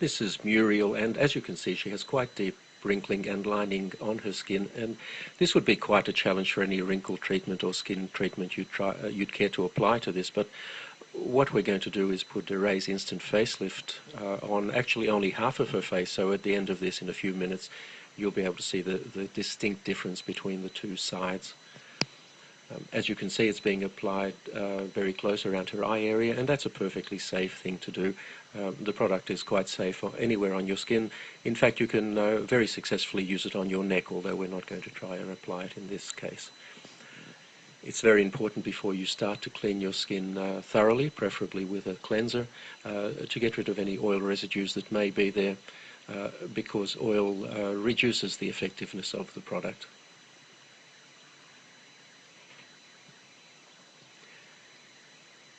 This is Muriel, and as you can see, she has quite deep wrinkling and lining on her skin, and this would be quite a challenge for any wrinkle treatment or skin treatment you'd care to apply to this. But what we're going to do is put Rae's Instant Facelift on actually only half of her face, so at the end of this, in a few minutes, you'll be able to see the distinct difference between the two sides. As you can see, it's being applied very close around her eye area, and that's a perfectly safe thing to do. The product is quite safe anywhere on your skin. In fact, you can very successfully use it on your neck, although we're not going to try and apply it in this case. It's very important before you start to clean your skin thoroughly, preferably with a cleanser, to get rid of any oil residues that may be there, because oil reduces the effectiveness of the product.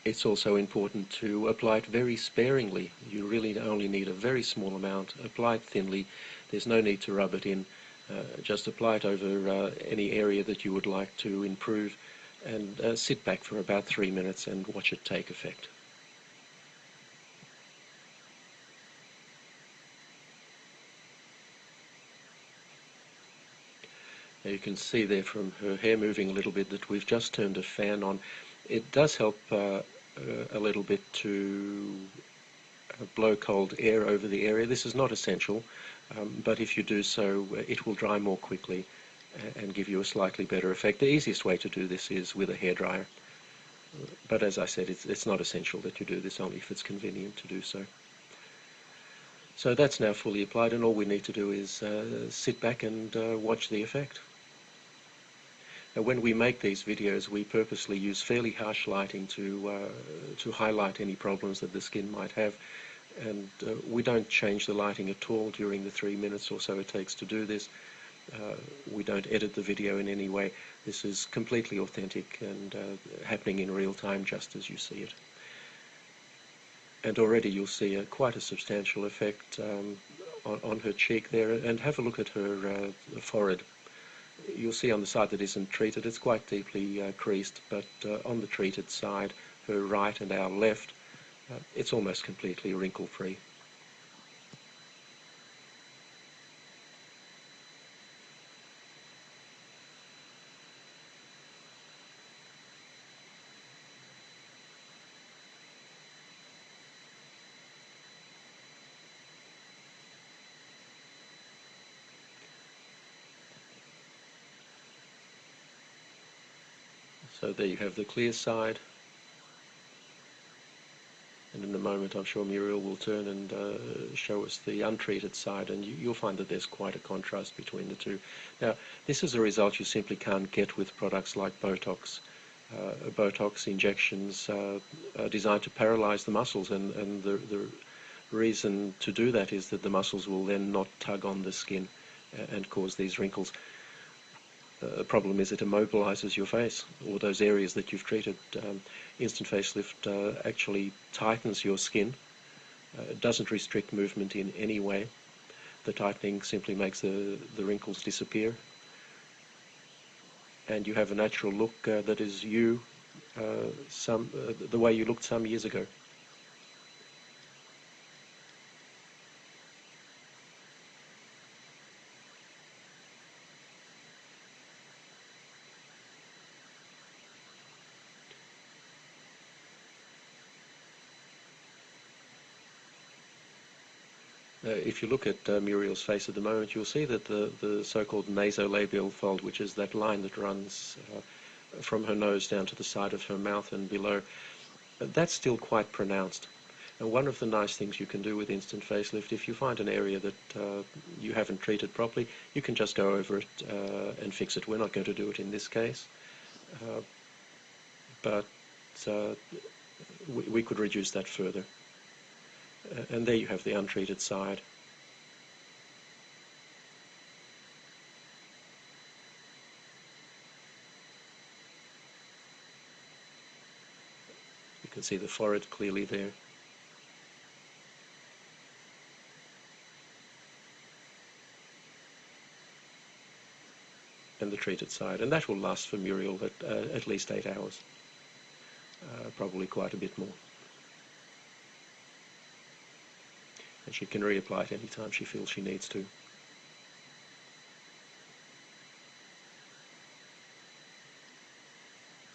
It's also important to apply it very sparingly. You really only need a very small amount. Apply it thinly. There's no need to rub it in. Just apply it over any area that you would like to improve, and sit back for about 3 minutes and watch it take effect. Now you can see there from her hair moving a little bit that we've just turned a fan on. It does help a little bit to blow cold air over the area. This is not essential, but if you do so, it will dry more quickly and give you a slightly better effect. The easiest way to do this is with a hairdryer, but as I said, it's not essential that you do this, only if it's convenient to do so. So that's now fully applied, and all we need to do is sit back and watch the effect. Now, when we make these videos, we purposely use fairly harsh lighting to highlight any problems that the skin might have, and we don't change the lighting at all during the 3 minutes or so it takes to do this. We don't edit the video in any way. This is completely authentic and happening in real time, just as you see it. And already you'll see quite a substantial effect on her cheek there, and have a look at her forehead. You'll see on the side that isn't treated, it's quite deeply creased, but on the treated side, her right and our left, it's almost completely wrinkle-free. So there you have the clear side, and in a moment I'm sure Muriel will turn and show us the untreated side, and you'll find that there's quite a contrast between the two. Now, this is a result you simply can't get with products like Botox. Botox injections are designed to paralyze the muscles, and the reason to do that is that the muscles will then not tug on the skin and cause these wrinkles. The problem is it immobilizes your face, or those areas that you've treated. Instant Facelift actually tightens your skin. It doesn't restrict movement in any way. The tightening simply makes the wrinkles disappear, and you have a natural look that is you, the way you looked some years ago. If you look at Muriel's face at the moment, you'll see that the so-called nasolabial fold, which is that line that runs from her nose down to the side of her mouth and below, that's still quite pronounced. And one of the nice things you can do with Instant Facelift, if you find an area that you haven't treated properly, you can just go over it and fix it. We're not going to do it in this case, but we could reduce that further. And there you have the untreated side. You can see the forehead clearly there. And the treated side. And that will last for Muriel at least 8 hours. Probably quite a bit more. and she can reapply it any time she feels she needs to.